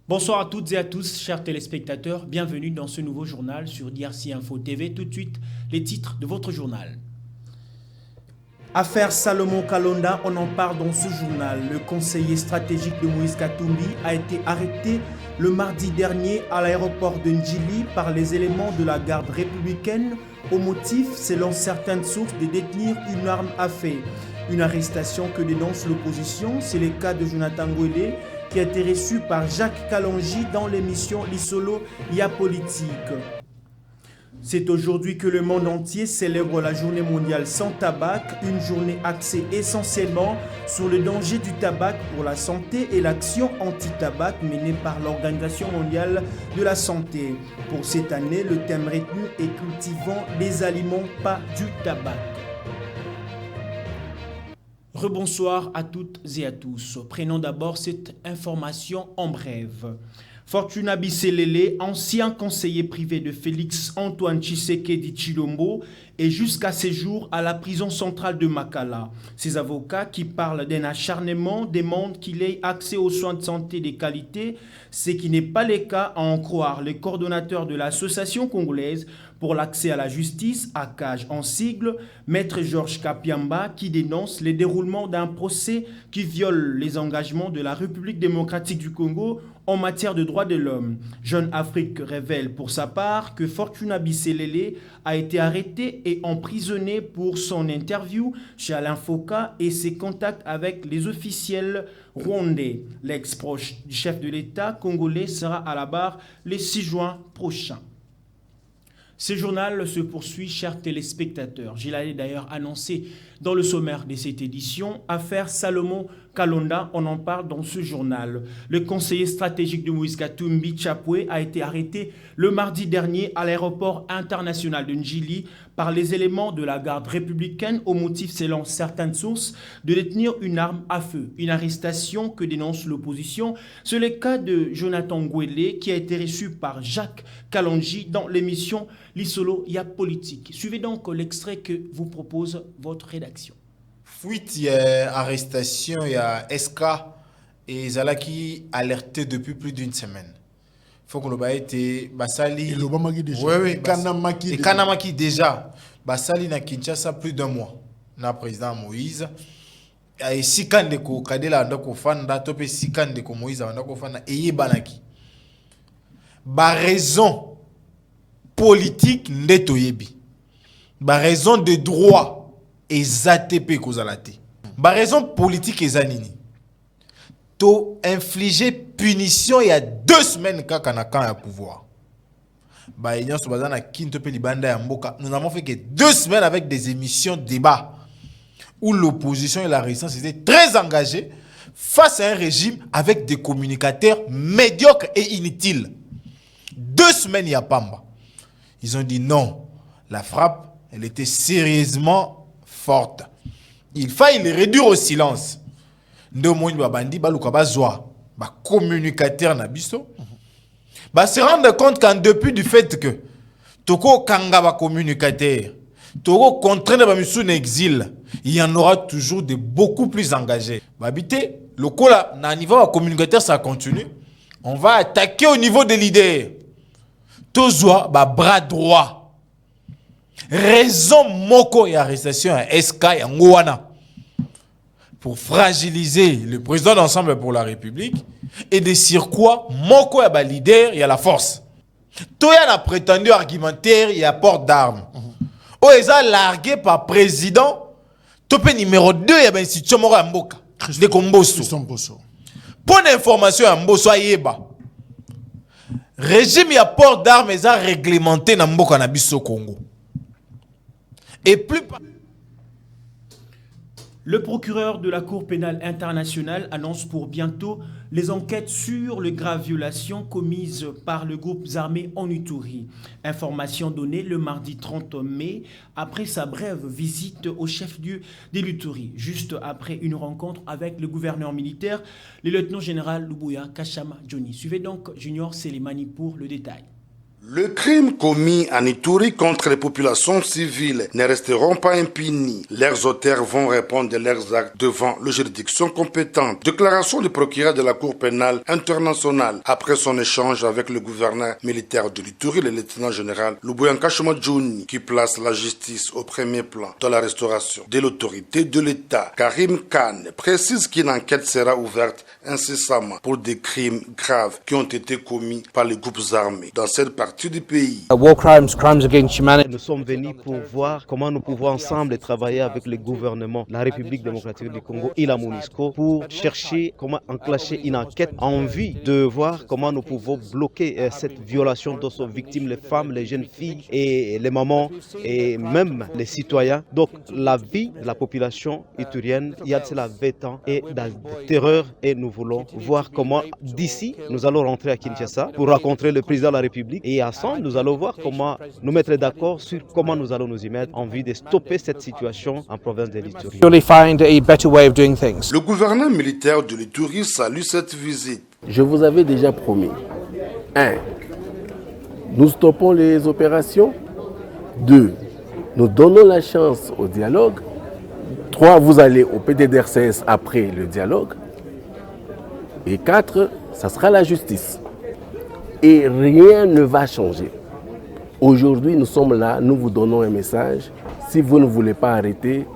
Bonsoir à toutes et à tous, chers téléspectateurs. Bienvenue dans ce nouveau journal sur DRC Info TV. Tout de suite, les titres de votre journal. Affaire Salomon Kalonda, on en parle dans ce journal. Le conseiller stratégique de Moïse Katumbi a été arrêté le mardi dernier à l'aéroport de Ndjili par les éléments de la garde républicaine au motif, selon certaines sources, de détenir une arme à feu. Une arrestation que dénonce l'opposition, c'est le cas de Jonathan Ngwele, qui a été reçu par Jacques Kalonji dans l'émission Lisolo Ya Politique. C'est aujourd'hui que le monde entier célèbre la journée mondiale sans tabac, une journée axée essentiellement sur le danger du tabac pour la santé et l'action anti-tabac menée par l'Organisation mondiale de la santé. Pour cette année, le thème retenu est « Cultivons des aliments, pas du tabac ». Rebonsoir à toutes et à tous. Prenons d'abord cette information en bref. Fortuna Bisselele, ancien conseiller privé de Félix Antoine Tshisekedi Tshilombo, est jusqu'à ses jours à la prison centrale de Makala. Ses avocats, qui parlent d'un acharnement, demandent qu'il ait accès aux soins de santé de qualité, ce qui n'est pas le cas à en croire le coordonnateur de l'Association congolaise pour l'accès à la justice, ACAJ en sigle, Maître Georges Kapiamba, qui dénonce le déroulement d'un procès qui viole les engagements de la République démocratique du Congo en matière de droits de l'homme. Jeune Afrique révèle pour sa part que Fortuna Bisselele a été arrêté et emprisonné pour son interview chez Alain Foka et ses contacts avec les officiels rwandais. L'ex-proche du chef de l'État congolais sera à la barre le 6 juin prochain. Ce journal se poursuit, chers téléspectateurs. Je l'avais d'ailleurs annoncé dans le sommaire de cette édition. Affaire Salomon Kalonda, on en parle dans ce journal. Le conseiller stratégique de Moïse Katumbi Chapwe a été arrêté le mardi dernier à l'aéroport international de Ndjili par les éléments de la garde républicaine au motif, selon certaines sources, de détenir une arme à feu. Une arrestation que dénonce l'opposition. C'est le cas de Jonathan Ngwele qui a été reçu par Jacques Kalonji dans l'émission Lisolo Ya Politique. Suivez donc l'extrait que vous propose votre rédaction. Fuite, il y a arrestation, il y a SK et Zalaki alerté depuis plus d'une semaine. Il faut que le bail était Basali. Et le Bamaki déjà. Oui, Kanamaki. Et Kanamaki déjà. Basali na Kinshasa plus d'un mois. Na président Moïse. Et si Kandeko Kadela Andako Fanda, topé si Kandeko Moïse Andako Fanda, et Banaki. Ba raison politique netoyebi. Ba raison de droit. Et ZATP kozalate. Ba raison politique et zanini. To infliger punition il y a 2 semaines quand on a pouvoir. Ba union sobazana kintope libanda ya mboka. Nous n'avons fait que 2 semaines avec des émissions débat où l'opposition et la résistance étaient très engagées face à un régime avec des communicateurs médiocres et inutiles. 2 semaines il y a Pamba. Ils ont dit non. La frappe, elle était sérieusement forte. Il fallait les réduire au silence. Communicateur nabiso. Se rendre compte qu'en dépit du fait que Toko Kanga va communicateur, Toko contraindre en exil, il y en aura toujours de beaucoup plus engagés. Babité, le coup là, à niveau de communicateur, ça continue. On va attaquer au niveau des leaders. Tozwa, bras droit. Raison moko et arrestation à SK et Ngouana pour fragiliser le président d'Ensemble pour la République et de sur quoi moko et leader il y a la force. Tout y a la prétendu argumentaire il y a port d'armes. Oh ils ont largué par président topé numéro 2 il y a institution moko à Mboka de Komboso. Pour l'information à Mboso ayeba. Régime il y a port d'armes ils ont réglementé na Mboka na biso Congo. Et plus... Le procureur de la Cour pénale internationale annonce pour bientôt les enquêtes sur les graves violations commises par le groupe armé en Ituri. Information donnée le mardi 30 mai après sa brève visite au chef-lieu de l'Ituri, juste après une rencontre avec le gouverneur militaire, le lieutenant-général Lubuya Kashama Johnny. Suivez donc Junior Selemani pour le détail. Le crime commis en Ituri contre les populations civiles ne resteront pas impunis. Leurs auteurs vont répondre de leurs actes devant les juridictions compétentes. Déclaration du procureur de la Cour pénale internationale après son échange avec le gouverneur militaire de l'Ituri, le lieutenant-général Lubuyanka Shomodjouni, qui place la justice au premier plan dans la restauration de l'autorité de l'État. Karim Khan précise qu'une enquête sera ouverte incessamment pour des crimes graves qui ont été commis par les groupes armés dans cette partie du pays. War crimes, crimes against humanity. Nous sommes venus pour voir comment nous pouvons ensemble travailler avec le gouvernement, la République démocratique du Congo et la MONUSCO pour chercher comment enclencher une enquête en vue de voir comment nous pouvons bloquer cette violation dont sont victimes les femmes, les jeunes filles et les mamans et même les citoyens. Donc la vie de la population iturienne, il y a de cela 20 ans et dans la terreur et nous voulons voir comment d'ici nous allons rentrer à Kinshasa pour rencontrer le président de la République et ensemble nous allons voir comment nous mettre d'accord sur comment nous allons nous y mettre en vue de stopper cette situation en province de l'Ituri. Le gouverneur militaire de l'Ituri salue cette visite. Je vous avais déjà promis 1. Nous stoppons les opérations. 2. Nous donnons la chance au dialogue. 3. Vous allez au PDDRCS après le dialogue. Et 4. Ça sera la justice. Et rien ne va changer. Aujourd'hui, nous sommes là, nous vous donnons un message. Si vous ne voulez pas arrêter,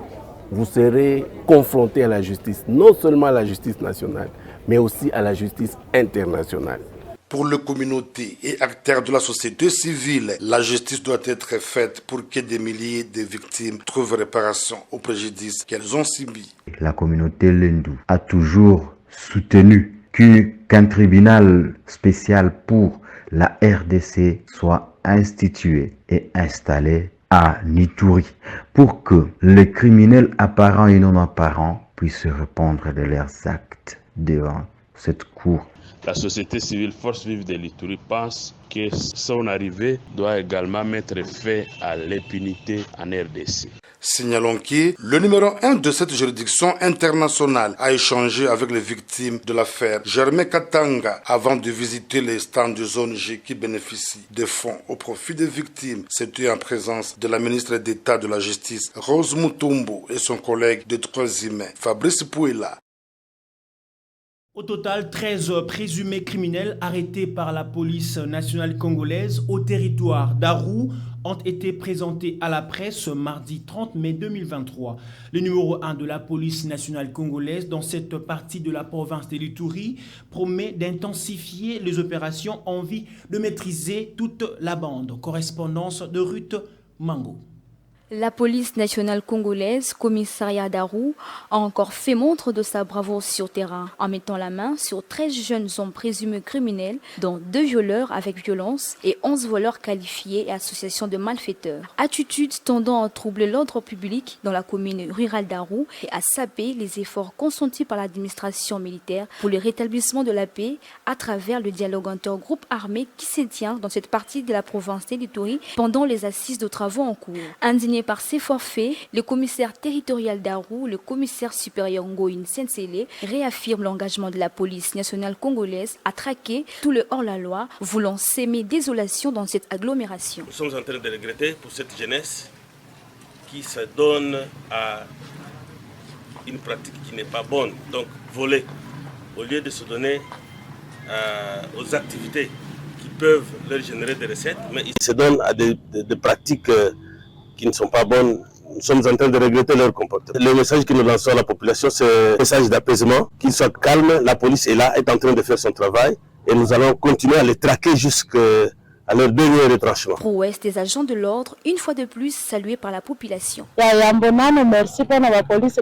vous serez confrontés à la justice. Non seulement à la justice nationale, mais aussi à la justice internationale. Pour les communautés et acteurs de la société civile, la justice doit être faite pour que des milliers de victimes trouvent réparation au préjudice qu'elles ont subi. La communauté Lendu a toujours soutenu qu'un tribunal spécial pour la RDC soit institué et installé à Ituri pour que les criminels apparents et non apparents puissent répondre de leurs actes devant cette cour. La société civile Force Vive de l'Ituri pense que son arrivée doit également mettre fin à l'impunité en RDC. Signalons que le numéro 1 de cette juridiction internationale a échangé avec les victimes de l'affaire Germain Katanga avant de visiter les stands de zone G qui bénéficient de fonds au profit des victimes. C'était en présence de la ministre d'État de la Justice Rose Mutombo et son collègue de droits humains Fabrice Pouela. Au total, 13 présumés criminels arrêtés par la police nationale congolaise au territoire d'Aru ont été présentés à la presse mardi 30 mai 2023. Le numéro 1 de la police nationale congolaise dans cette partie de la province de l'Ituri promet d'intensifier les opérations en vue de maîtriser toute la bande. Correspondance de Ruth Mango. La police nationale congolaise, commissariat d'Aru, a encore fait montre de sa bravoure sur terrain en mettant la main sur 13 jeunes hommes présumés criminels, dont 2 violeurs avec violence et 11 voleurs qualifiés et associations de malfaiteurs. Attitude tendant à troubler l'ordre public dans la commune rurale d'Aru et à saper les efforts consentis par l'administration militaire pour le rétablissement de la paix à travers le dialogue intergroupe armé qui se tient dans cette partie de la province de l'Ituri pendant les assises de travaux en cours. Indigné par ces forfaits, le commissaire territorial d'Aru, le commissaire supérieur Ngoïne Sensele, réaffirme l'engagement de la police nationale congolaise à traquer tout le hors-la-loi voulant s'aimer désolation dans cette agglomération. Nous sommes en train de regretter pour cette jeunesse qui se donne à une pratique qui n'est pas bonne, donc voler, au lieu de se donner aux activités qui peuvent leur générer des recettes, mais ils se donnent à des pratiques qui ne sont pas bonnes. Nous sommes en train de regretter leur comportement. Le message que nous lançons à la population, c'est un message d'apaisement, qu'ils soient calmes. La police est là, est en train de faire son travail et nous allons continuer à les traquer jusqu'à leur dernier retranchement. Prouesse des agents de l'ordre, une fois de plus salués par la population. Merci pour la police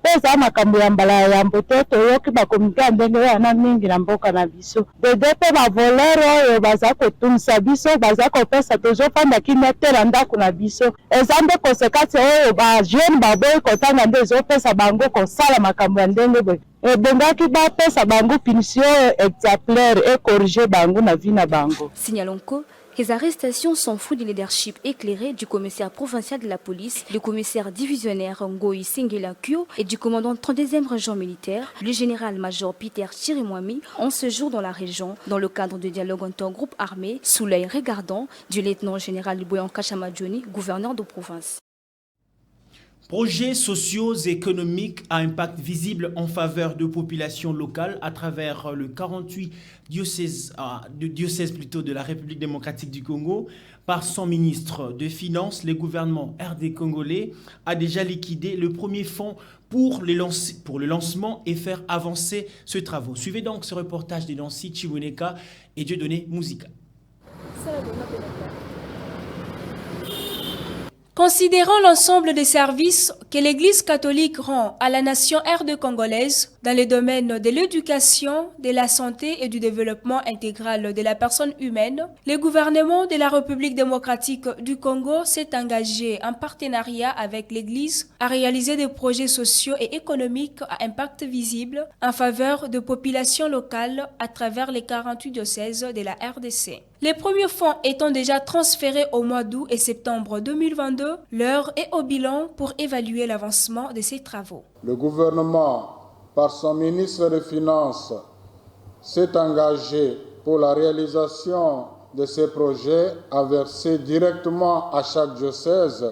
pesa makambo ya mbala ya mbote toyoki bakomika ndenge wana mingi na mboka na biso dede pe bavolero oyo baza kotumisa biso baza kopesa tozofanda kimia te na ndako na biso eza nde konsekansi oyo bajeune baboyi kotanga nde ezopesa bango kosala makambo ya ndenge boye ebengaki bapesa bango punition exemplaire et corriger bango na vie na bango. Signalons que Ces arrestations sont fruit du leadership éclairé du commissaire provincial de la police, du commissaire divisionnaire Ngoï Singela Kyo et du commandant 32e région militaire, le général-major Peter Chirimwami, en séjour dans la région, dans le cadre de dialogue entre un groupe armé, sous l'œil regardant du lieutenant-général Boyanka Chamadjoni, gouverneur de province. Projets sociaux et économiques à impact visible en faveur de populations locales à travers le 48 diocèse de la République démocratique du Congo. Par son ministre de Finances, le gouvernement RD congolais a déjà liquidé le premier fonds pour le lancement et faire avancer ce travaux. Suivez donc ce reportage de Nancy Chiboneka et Dieudonné Mouzika. Considérant l'ensemble des services que l'Église catholique rend à la nation RD congolaise dans les domaines de l'éducation, de la santé et du développement intégral de la personne humaine, le gouvernement de la République démocratique du Congo s'est engagé en partenariat avec l'Église à réaliser des projets sociaux et économiques à impact visible en faveur de populations locales à travers les 48 diocèses de la RDC. Les premiers fonds étant déjà transférés au mois d'août et septembre 2022, l'heure est au bilan pour évaluer l'avancement de ces travaux. Le gouvernement, par son ministre des Finances, s'est engagé pour la réalisation de ces projets à verser directement à chaque diocèse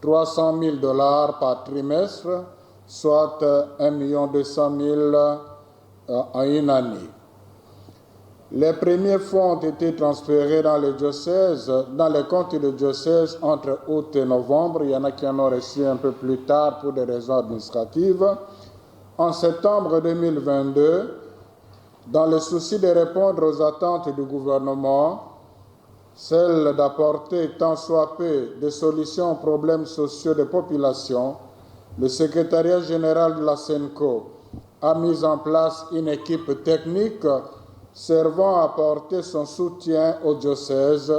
$300 000 par trimestre, soit 1 200 000 en une année. Les premiers fonds ont été transférés dans les diocèses, dans les comptes de diocèses entre août et novembre. Il y en a qui en ont reçu un peu plus tard pour des raisons administratives. En septembre 2022, dans le souci de répondre aux attentes du gouvernement, celle d'apporter tant soit peu des solutions aux problèmes sociaux des populations, le secrétariat général de la SENCO a mis en place une équipe technique servant à apporter son soutien au diocèse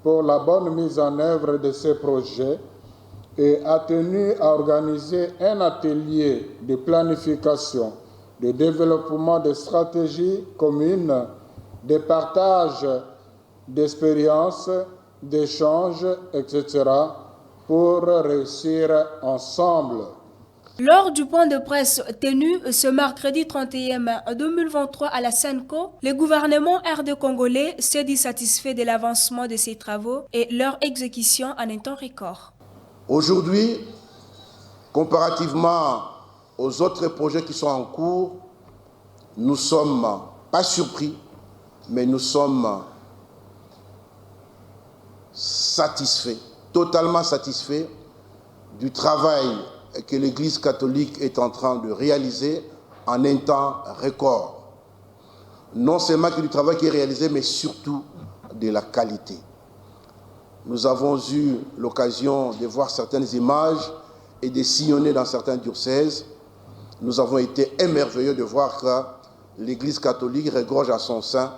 pour la bonne mise en œuvre de ces projets et a tenu à organiser un atelier de planification, de développement de stratégies communes, de partage d'expériences, d'échanges, etc., pour réussir ensemble. Lors du point de presse tenu ce mercredi 31 mai 2023 à la SENCO, le gouvernement RD congolais s'est dit satisfait de l'avancement de ces travaux et leur exécution en un temps record. Aujourd'hui, comparativement aux autres projets qui sont en cours, nous ne sommes pas surpris, mais nous sommes satisfaits, totalement satisfaits du travail que l'Église catholique est en train de réaliser en un temps record. Non seulement que du travail qui est réalisé, mais surtout de la qualité. Nous avons eu l'occasion de voir certaines images et de sillonner dans certains diocèses. Nous avons été émerveillés de voir que l'Église catholique regorge à son sein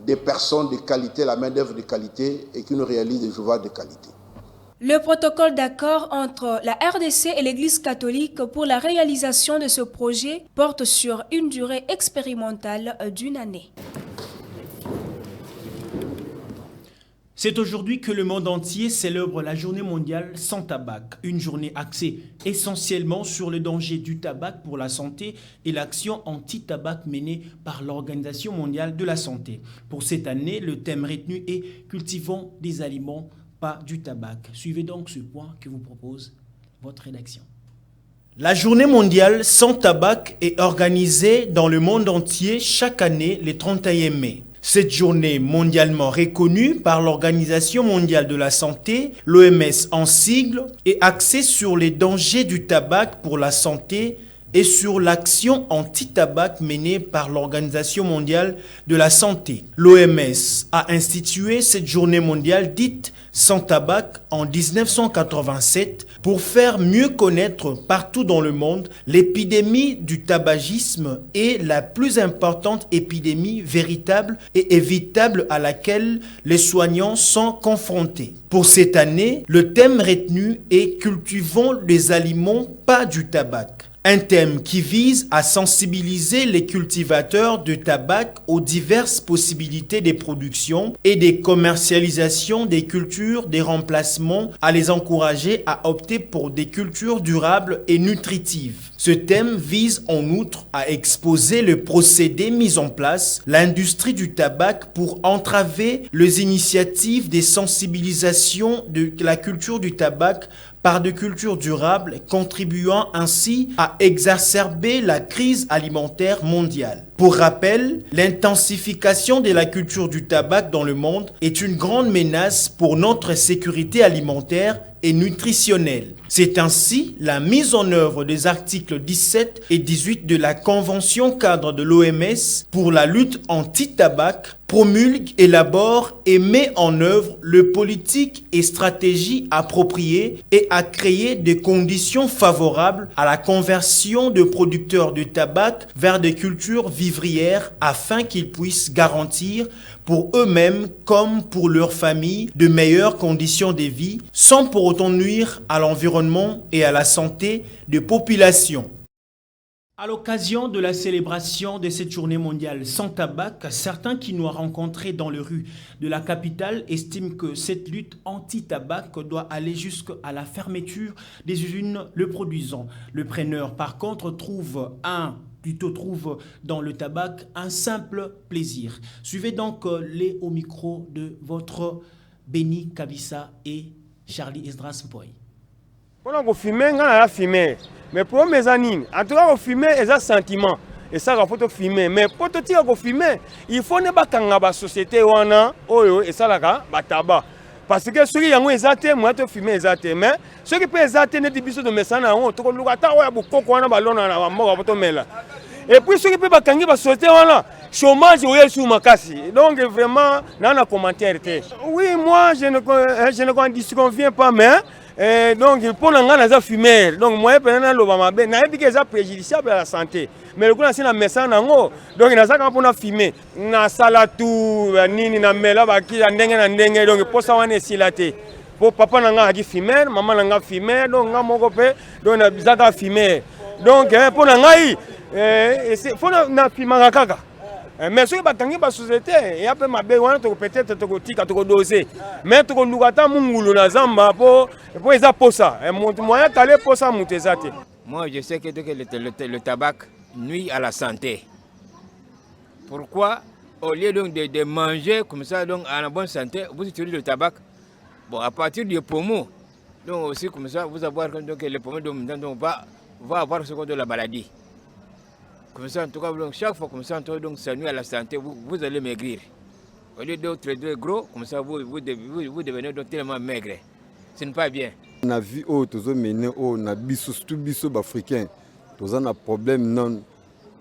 des personnes de qualité, la main-d'œuvre de qualité et qui nous réalise des ouvrages de qualité. Le protocole d'accord entre la RDC et l'Église catholique pour la réalisation de ce projet porte sur une durée expérimentale d'une année. C'est aujourd'hui que le monde entier célèbre la journée mondiale sans tabac, une journée axée essentiellement sur le danger du tabac pour la santé et l'action anti-tabac menée par l'Organisation mondiale de la santé. Pour cette année, le thème retenu est « Cultivons des aliments, pas du tabac ». Suivez donc ce point que vous propose votre rédaction. La journée mondiale sans tabac est organisée dans le monde entier chaque année le 31 mai. Cette journée mondialement reconnue par l'Organisation mondiale de la santé, l'OMS en sigle, est axée sur les dangers du tabac pour la santé et sur l'action anti-tabac menée par l'Organisation mondiale de la santé. L'OMS a institué cette journée mondiale dite sans tabac en 1987 pour faire mieux connaître partout dans le monde l'épidémie du tabagisme et la plus importante épidémie véritable et évitable à laquelle les soignants sont confrontés. Pour cette année, le thème retenu est « Cultivons des aliments, pas du tabac ». Un thème qui vise à sensibiliser les cultivateurs de tabac aux diverses possibilités des productions et des commercialisations des cultures, des remplacements, à les encourager à opter pour des cultures durables et nutritives. Ce thème vise en outre à exposer le procédé mis en place, l'industrie du tabac pour entraver les initiatives des sensibilisations de la culture du tabac par de cultures durables, contribuant ainsi à exacerber la crise alimentaire mondiale. Pour rappel, l'intensification de la culture du tabac dans le monde est une grande menace pour notre sécurité alimentaire et nutritionnelle. C'est ainsi la mise en œuvre des articles 17 et 18 de la Convention cadre de l'OMS pour la lutte anti-tabac promulgue, élabore et met en œuvre le politique et stratégies appropriées et à créer des conditions favorables à la conversion de producteurs de tabac vers des cultures vivrières afin qu'ils puissent garantir pour eux-mêmes comme pour leurs familles de meilleures conditions de vie sans pour autant nuire à l'environnement et à la santé des populations. À l'occasion de la célébration de cette journée mondiale sans tabac, certains qui nous ont rencontrés dans les rues de la capitale estiment que cette lutte anti-tabac doit aller jusqu'à la fermeture des usines le produisant. Le preneur, par contre, trouve dans le tabac un simple plaisir. Suivez donc les au micro de votre Béni Kabissa et Charlie Esdras Mpoy. On a fumé, on a fumé. Mais pour mes amis, en tout cas, on fume, ils ont sentiment. Et ça, il faut fumer. Mais pour tout dire qu'on fume, il faut ne pas qu'en la société et ça, là, tabac. Parce que ceux qui ont exaté, moi, je fume exaté. Mais ceux qui peuvent exaté, ne disent pas de mes sangs, on trouve le gâteau, on a beaucoup de ballons à la mort. Et puis ceux qui peuvent pas gagner la société, chômage, oui, sous ma casse. Donc vraiment, dans la commentaire. Oui, moi, je ne disconviens pas, mais. Donc, il faut que fumer. Donc, moi, je ne sais pas préjudiciable à la santé. Mais le coup, c'est un message. Donc, il y a un fumer. Il y a un salatu, il y a un mela, il y a un donc, pour ça, on est silaté. Pour papa, il y a un fumer, maman, il y a un fumer, donc, il y a un fumer. Donc, pour il faut un fumer. Mais ceux qui ont la société, il y a peut-être doser. Mais tu moi, je sais que le tabac nuit à la santé. Pourquoi? Au lieu donc de manger comme ça, donc à la bonne santé, vous utilisez le tabac. Bon, à partir du poumon, donc aussi comme ça, vous allez voir que le poumon va avoir ce qu'on de la maladie. Comme ça, en tout cas, donc, chaque fois comme ça, donc, ça nuit à la santé, vous allez maigrir. Au lieu d'être gros, comme ça, vous devenez donc tellement maigre. Ce n'est pas bien. On a vu tous mené on a surtout les Africains. Tous un problème non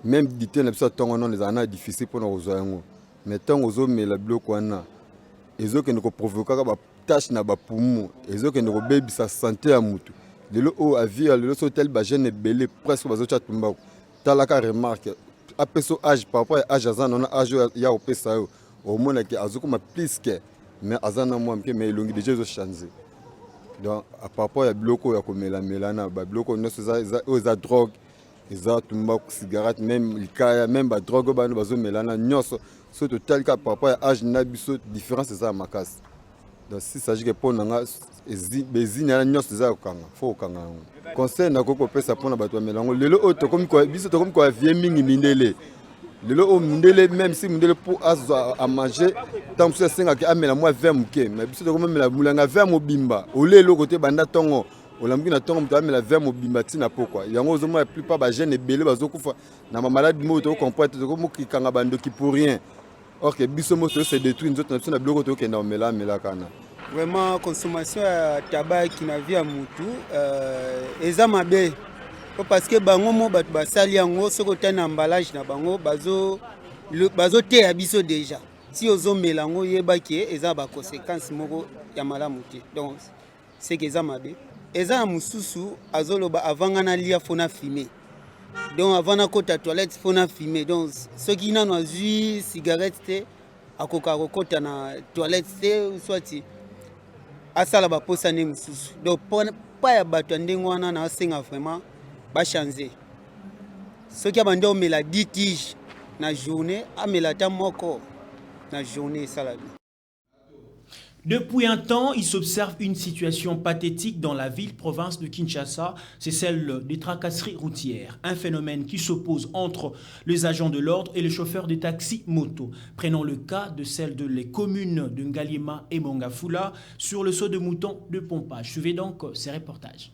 même dit on a besoin les années difficiles pour nous rejoindre. Mais tant aux hommes mais la bloc on a. Les autres qui nous provoquent des tâches na ba poumon, les autres qui nous bébé sa santé à mutu. Les autres à vie le hôtel ba jeune belé presque ba zocha tumba. Talaka remarque après son âge par rapport à âge azan on a âge ya opesa au moins que azuko ma plus que mais azan moi mais longi déjà zo changer. Donc par rapport à bloco ya komela melana ba bloco no za drogue za tumba cigarette même likaya même ba drogue ba no bazo melana nyoso so total ka par rapport à âge na biso différence ça makas. Donc si s'agit que pour nanga bezini na nyoso za okanga fo okanga conseil na koko pesa pona bato melango lelo o to comme quoi biso to comme quoi vie mingi mindele lelo o mindele même si mindele pour à manger tant que c'est que amela moi 20 muke mais biso to comme la mulanga 20 mobimba o lelo côté banda tongo o lambi na tongo mta amela 20 mobimba tina pourquoi yango zo moi la plupart ba jeune belé bazo kufa na malade mo to comprendre to comme ki kanga bando qui pour rien or que biso mo to se détruit nous autres na bloko to ke na mela kana. Vraiment, consommation de tabac qui n'a vie à Moutou, eza mabe. Parce que bango mo bat basali yango soko tana emballage na bango bazo te abiso déjà. Si ozo melango yeba ki eza ba conséquences moko ya malamu te. Donc c'est que eza mabe. Eza mususu azoloba avanga na lia fona fumer. Donc avant na kota toilette fona fumer. Donc ceux qui n'ont pas vu cigarette te akoka kota na toilette te soit asala baposa ne mususu donc pas ya bato ndenge wana na senga vraiment ba changer ceux qui abandonnent mais la 10 tiges na journée amela ta moko na journée salade. Depuis un temps, il s'observe une situation pathétique dans la ville-province de Kinshasa, c'est celle des tracasseries routières, un phénomène qui s'oppose entre les agents de l'ordre et les chauffeurs de taxis moto. Prenons le cas de celle de les communes de Ngaliema et Mongafula sur le saut de mouton de Pompage. Suivez donc ces reportages.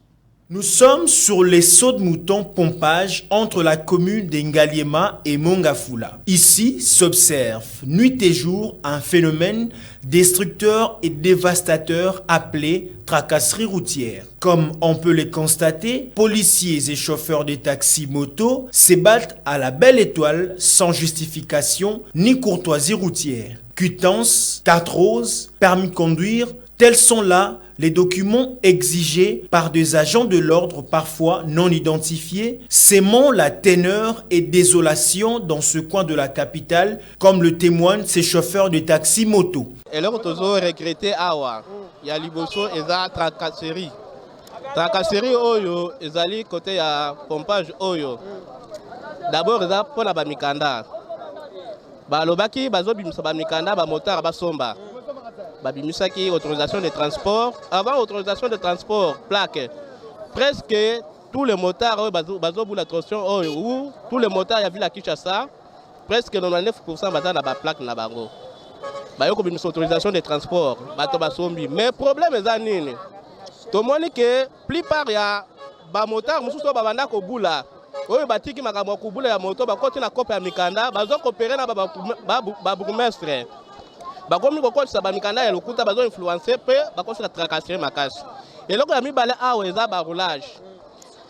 Nous sommes sur les sauts de mouton pompage entre la commune d'Engaliema et Mongafula. Ici s'observe nuit et jour un phénomène destructeur et dévastateur appelé tracasserie routière. Comme on peut le constater, policiers et chauffeurs de taxis moto se battent à la belle étoile sans justification ni courtoisie routière. Quittance, carte rose, permis de conduire, tels sont là les documents exigés par des agents de l'ordre parfois non identifiés, sémant la teneur et désolation dans ce coin de la capitale, comme le témoignent ces chauffeurs de taxi moto. Et là, on a regretté Awa. Il y a Liboso et la tracasserie. Tracasserie Oyo, ils allaient côté à pompage Oyo. D'abord, ils ont pour la Bamikanda. Balobaki, Bazobimsa Bamikanda, Bamotard, Basomba. Babimisaki, autorisation de transport. Avant autorisation de transport, plaque. Presque tous les motards, Bazobu la transition, ou tous les motards, il y a vu la Kinshasa, presque 99% bazar na ba plaque na bango. Bayoko bimis autorisation de transport, bato basombi. Mais problème est nini. To moni que plupart ya ba motards mususu babanda ko bula. Oyo batiki makambo ko bula ya moto ba koti na kope ya mikanda, bazo coopérer na ba bourgmestre. Bakomi kokotisa bamikanda ya lokuta bazo influencer pe bakosika tracasserie makasi. Eloko ya mibale awa eza ba roulage.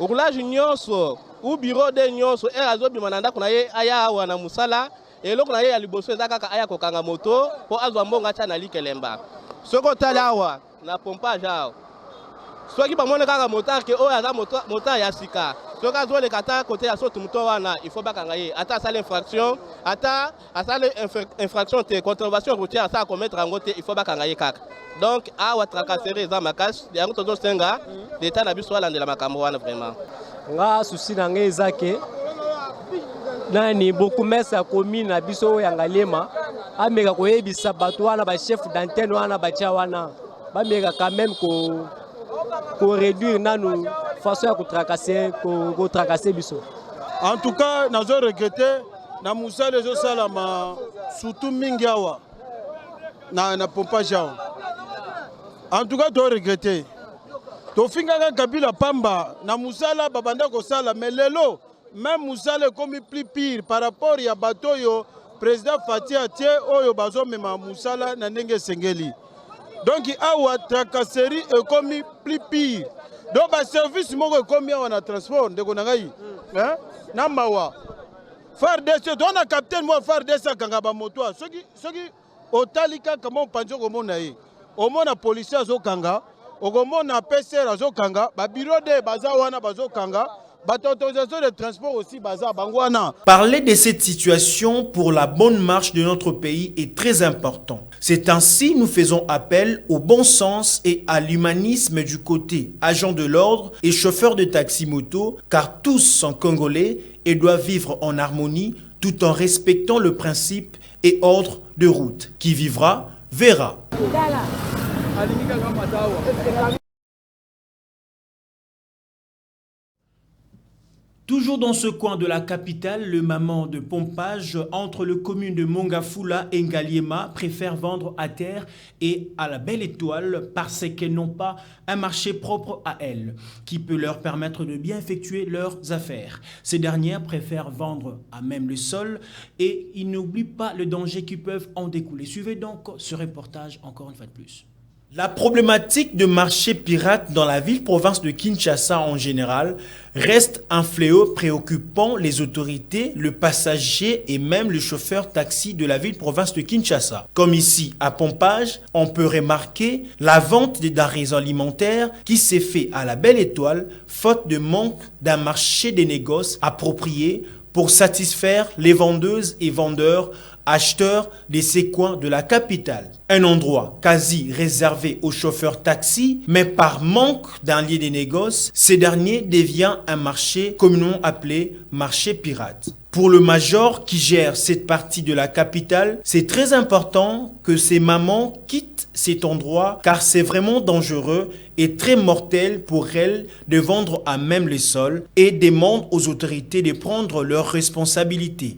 Roulage nyonso ou bureau de nyonso azo bimana kuna ye aya awa na musala eloko na ye ya liboso eza kaka aya kokanga moto po azwa mbonga cha na likelemba. Soko tala awa na pompage awa. Soki bamone kaka motard ke oyo aza motard ya sika. Soki azole kata côté ya sotu muto wana il faut bakanga ye ata asala infraction ata asala infraction te contravention routière ça commettre en côté il faut bakanga ye kaka. Donc awa tracasserie za makasi yango tozo senga l'état na biso ala ndela makambo wana vraiment. Nga souci na ngeza ke nani beaucoup mesa commune na biso ya Ngaliema ameka koyebisa bato wana ba chef d'antenne wana ba tia wana ba meka quand même ko réduire nanu façon ya ko tracasser biso. En tout cas nazo regretter na musala zo salama surtout mingi awa na pompage awa. En tout cas to regretter to finga Kabila pamba na musala babanda ko sala mais lelo même musala comme plus pire par rapport ya bato yo président Fatia tie oyo bazo mema musala na ndenge sengeli. Donc awa tracasserie est comme plus pire. Donc ba service moko comme ya na transport ndeko na ngai hein na mawa FARDC to na capitaine moi FARDC kanga ba moto soki otalika kama panjo ko mona ye o mona policier zo kanga o ko mona PCR zo kanga ba bureau de baza wana bazo kanga. De transport aussi, Parler de cette situation pour la bonne marche de notre pays est très important. C'est ainsi nous faisons appel au bon sens et à l'humanisme du côté agents de l'ordre et chauffeurs de taxi-moto, car tous sont congolais et doivent vivre en harmonie tout en respectant le principe et ordre de route. Qui vivra, verra. Toujours dans ce coin de la capitale, le maman de pompage entre le commune de Mongafula et Ngaliema préfère vendre à terre et à la belle étoile parce qu'elles n'ont pas un marché propre à elles qui peut leur permettre de bien effectuer leurs affaires. Ces dernières préfèrent vendre à même le sol et ils n'oublient pas le danger qui peuvent en découler. Suivez donc ce reportage encore une fois de plus. La problématique de marché pirate dans la ville-province de Kinshasa en général reste un fléau préoccupant les autorités, le passager et même le chauffeur taxi de la ville-province de Kinshasa. Comme ici à Pompage, on peut remarquer la vente des denrées alimentaires qui s'est fait à la belle étoile faute de manque d'un marché des négoces approprié pour satisfaire les vendeuses et vendeurs acheteurs de ces coins de la capitale. Un endroit quasi réservé aux chauffeurs taxi, mais par manque d'un lieu de négoce, ce dernier devient un marché communément appelé marché pirate. Pour le major qui gère cette partie de la capitale, c'est très important que ces mamans quittent cet endroit car c'est vraiment dangereux et très mortel pour elles de vendre à même les sols et demande aux autorités de prendre leurs responsabilités.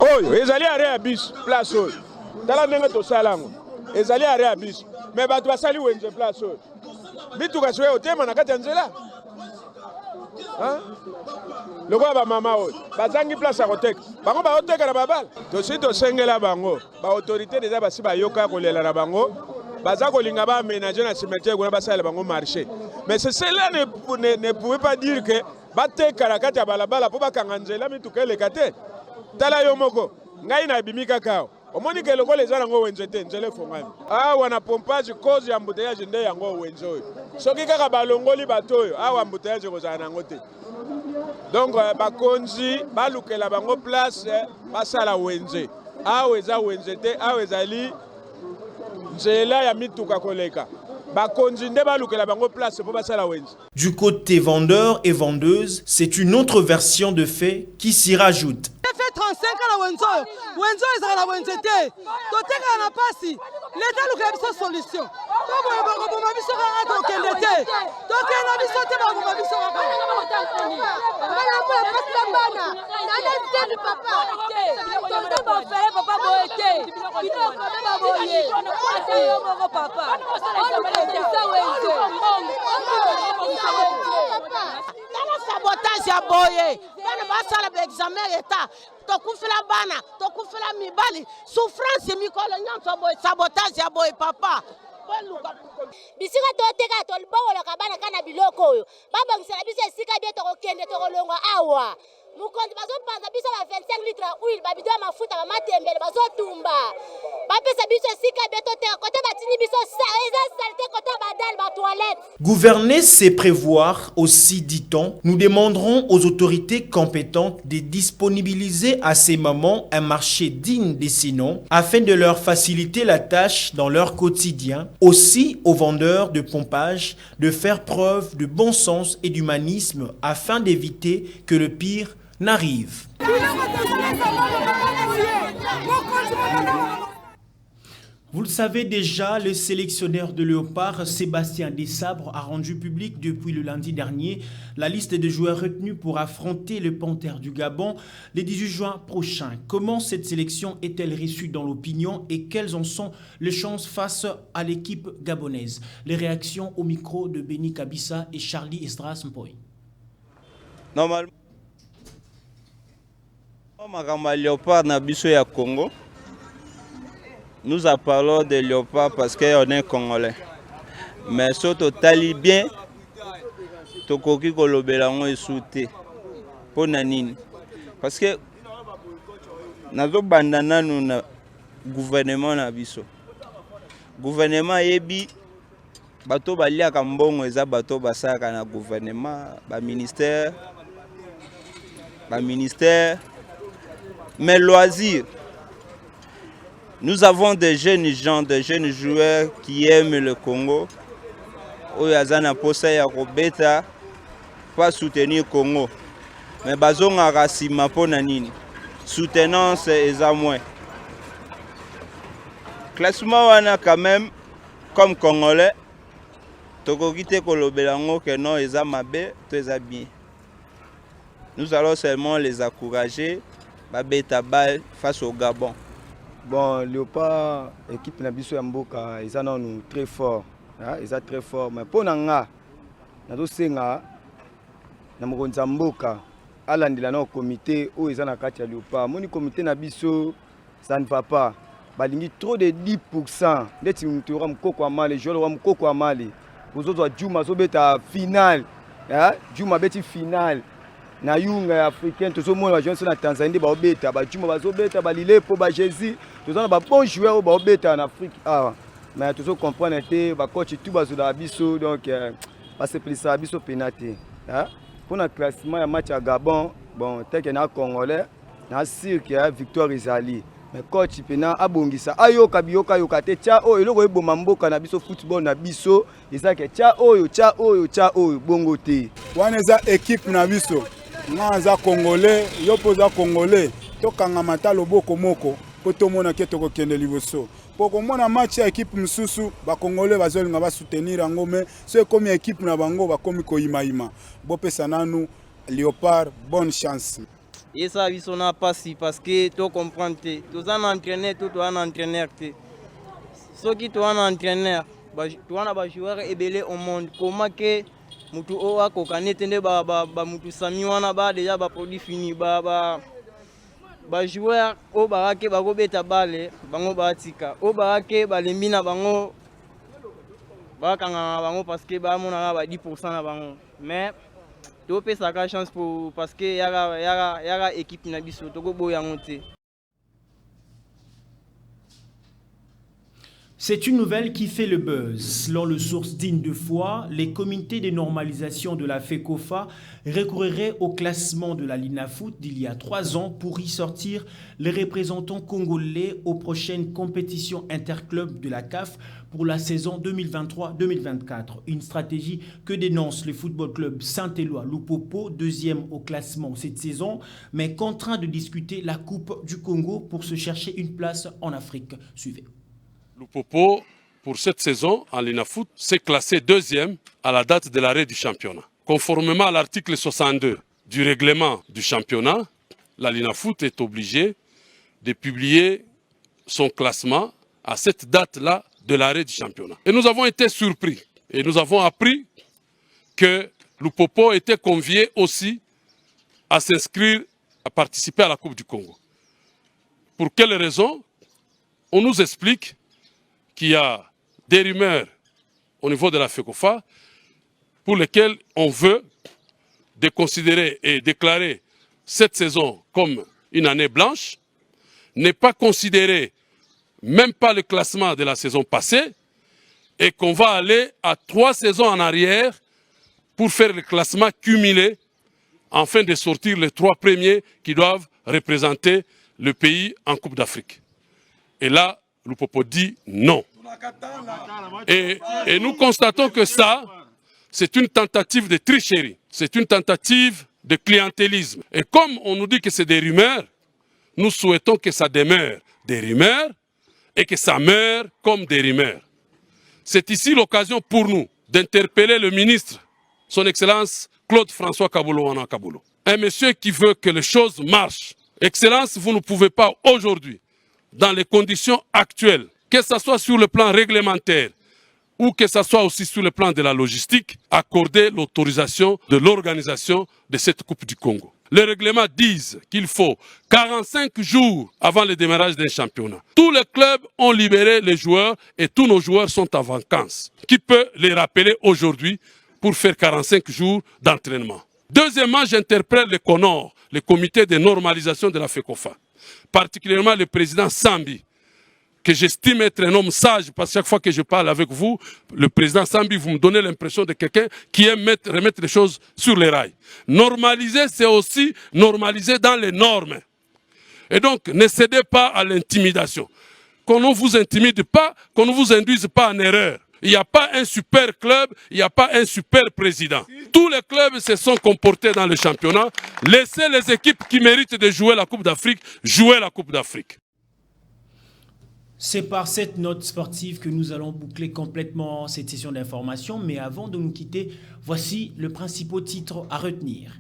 Lokola ba mama oyo bazangi place ya koteka bango baoteka na babala tosi tosengela bango ba autorité déjà basi bayoka kolela na bango baza kolinga ba aménager na cimetière kuna basala bango marché mais cela ne pouvait pas dire que bateka na kati ya balabala po bakanga nzela mituka eleka te tala yo moko ngai na bimika kao omoni ke lokola eza nango wenze te nzela efongami awa na pompage cause ya embouteillage nde yango wenze oyo soki kaka balongoli bato oyo awa embouteillage ekozala nango te. Donc bakonzi balukela bango place basala wenze awa eza wenze te awa ezali nzela ya mituka koleka bakonzi nde balukela bango place po basala wenze. Du côté vendeurs et vendeuses, c'est une autre version de fait qui s'y rajoute. fait 35 ans wenzo ezala na wenze te toteka na pasi leta luka biso solution bobo bakoboma biso kaka tokende te tokenda biso te bakoboma biso kaka sabotage ya boye bana basala ba examen eta tokufela bana tokufela mibali souffrance mikolo nyonso boye sabotage ya boye papa bisika toteka tolibongola kabana kana biloko oyo babangisela biso esika bie tokokende tokolongwa awa mukonzi bazopanza biso ba 25 litres ya huile babido ya mafuta bamatembele bazotumba bapesa biso esika bie toteka kote batini biso eza salite kote badali ba toilette. Gouverner, c'est prévoir aussi, dit-on. Nous demanderons aux autorités compétentes de disponibiliser à ces mamans un marché digne de ces noms afin de leur faciliter la tâche dans leur quotidien. Aussi aux vendeurs de pompage de faire preuve de bon sens et d'humanisme afin d'éviter que le pire n'arrive. Vous le savez déjà, le sélectionneur de Léopard, Sébastien Desabre, a rendu public depuis le lundi dernier la liste des joueurs retenus pour affronter le Panthère du Gabon le 18 juin prochain. Comment cette sélection est-elle reçue dans l'opinion et quelles en sont les chances face à l'équipe gabonaise? Les réactions au micro de Benny Kabissa et Charlie Esdras Mpoy. Normalement, Léopard na biso ya Congo. Nous parlons de Léopard parce qu'on est Congolais. Mais surtout, talibien, tokoki kolobelango esute. Pour nanini. Parce que nazo bandana nous na gouvernement na biso. Gouvernement yebi bato balia kambongo eza bato basaka na gouvernement, ba ministère, mais loisirs. Nous avons des jeunes gens, des jeunes joueurs qui aiment le Congo. Oyazana posa ya kobeta pas soutenir Congo. Mais bazonga rasima pona nini. Soutenance eza moins. Classement wana quand même comme Congolais tokokite kolobelango que non eza mabe, to eza bien. Nous allons seulement les encourager babeta bal face au Gabon. Bon, Léopard, équipe Nabiso Yamboka, ils sont très forts. Ils sont très forts. Mais pour nous, nous sommes Mboka, au comité où ils sont à Léopard. Mon comité Nabiso, ça ne va pas. Il y a trop de 10%. Les joueurs ont Koko Amali. Vous autres, Djouma, à finale. Djouma, finale. Na yunga africain to somona ba jonso na Tanzanie ba obeta ba juma ba zobeta ba lilepo ba Jésus to zona ba bon joueur ba obeta en Afrique ah mais to so comprendre te ba coach tout ba zoda biso donc ba se plisa biso penalty hein pour na classement ya match à Gabon bon tel que na Congolais na sûr que victoire Isali mais coach pena abongisa ayoka biyoka yoka te tia oyo eloko eboma mboka na biso football na biso ezake tia oyo bongo te wana eza équipe na biso nga aza congolais yo mpo oza congolais tokangama ta loboko moko mpo tomona ke tokokende liboso mpo komona match ya équipe mosusu bacongolais bazolinga basoutenir yango me so ekomi équipe na bango bakomi koyimayima bopesa nanu Léopard bonne chance. Et ça biso na pasi parce que to comprendre te toza na entraîneur to na entraîneur te soki to na entraîneur to na ba joueur ebele au monde comment que mutu o akokane tende ba mutu sami wana ba déjà ba produit fini ba joueur o barake ba kobeta bale bango ba tika o barake ba lembi na bango ba kanga bango parce que ba mona ba 10% na bango mais to pesa ka chance pour parce que yara équipe na biso to go boyango te. C'est une nouvelle qui fait le buzz. Selon le source digne de foi, les comités de normalisation de la FECOFA recourraient au classement de la Linafoot d'il y a 3 ans pour y sortir les représentants congolais aux prochaines compétitions interclubs de la CAF pour la saison 2023-2024. Une stratégie que dénonce le football club Saint-Éloi Lupopo, 2e au classement cette saison, mais contraint de discuter la Coupe du Congo pour se chercher une place en Afrique. Suivez. Lupopo, pour cette saison, en Linafoot, s'est classé 2e à la date de l'arrêt du championnat. Conformément à l'article 62 du règlement du championnat, la Linafoot est obligée de publier son classement à cette date-là de l'arrêt du championnat. Et nous avons été surpris et nous avons appris que Lupopo était convié aussi à s'inscrire, à participer à la Coupe du Congo. Pour quelle raison? On nous explique qu'il y a des rumeurs au niveau de la FECOFA pour lesquelles on veut considérer et déclarer cette saison comme une année blanche, ne pas considérer même pas le classement de la saison passée et qu'on va aller à 3 saisons en arrière pour faire le classement cumulé afin de sortir les 3 premiers qui doivent représenter le pays en Coupe d'Afrique. Et là, Lupopo dit non. Et nous constatons que ça, c'est une tentative de tricherie, c'est une tentative de clientélisme. Et comme on nous dit que c'est des rumeurs, nous souhaitons que ça demeure des rumeurs et que ça meure comme des rumeurs. C'est ici l'occasion pour nous d'interpeller le ministre, son Excellence Claude François Kaboulo-Wana Kaboulo. Un monsieur qui veut que les choses marchent. Excellence, vous ne pouvez pas aujourd'hui, dans les conditions actuelles, que ce soit sur le plan réglementaire ou que ce soit aussi sur le plan de la logistique, accorder l'autorisation de l'organisation de cette Coupe du Congo. Les règlements disent qu'il faut 45 jours avant le démarrage d'un championnat. Tous les clubs ont libéré les joueurs et tous nos joueurs sont en vacances. Qui peut les rappeler aujourd'hui pour faire 45 jours d'entraînement? Deuxièmement, j'interpelle le CONOR, le comité de normalisation de la FECOFA, particulièrement le président Sambi, que j'estime être un homme sage, parce que chaque fois que je parle avec vous, le président Sambi, vous me donnez l'impression de quelqu'un qui aime remettre les choses sur les rails. Normaliser, c'est aussi normaliser dans les normes. Et donc, ne cédez pas à l'intimidation. Qu'on ne vous intimide pas, qu'on ne vous induise pas en erreur. Il n'y a pas un super club, il n'y a pas un super président. Tous les clubs se sont comportés dans le championnat. Laissez les équipes qui méritent de jouer la Coupe d'Afrique jouer la Coupe d'Afrique. C'est par cette note sportive que nous allons boucler complètement cette session d'information. Mais avant de nous quitter, voici le principal titre à retenir.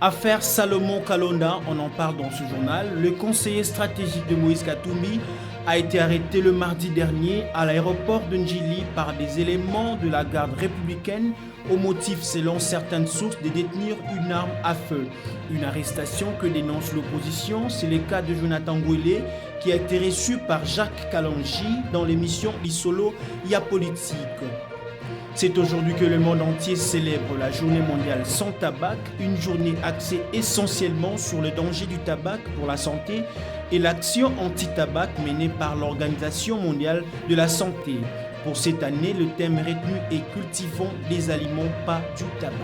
Affaire Salomon Kalonda, on en parle dans ce journal. Le conseiller stratégique de Moïse Katumbi a été arrêté le mardi dernier à l'aéroport de Ndjili par des éléments de la garde républicaine au motif, selon certaines sources, de détenir une arme à feu. Une arrestation que dénonce l'opposition, c'est le cas de Jonathan Gouélé qui a été reçu par Jacques Kalanji dans l'émission Lissolo Ya Politique. C'est aujourd'hui que le monde entier célèbre la journée mondiale sans tabac, une journée axée essentiellement sur le danger du tabac pour la santé et l'action anti-tabac menée par l'Organisation mondiale de la santé. Pour cette année, le thème retenu est « Cultivons des aliments, pas du tabac ».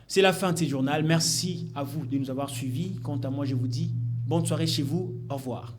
C'est la fin de ce journal. Merci à vous de nous avoir suivis. Quant à moi, je vous dis Bonne soirée chez vous. Au revoir.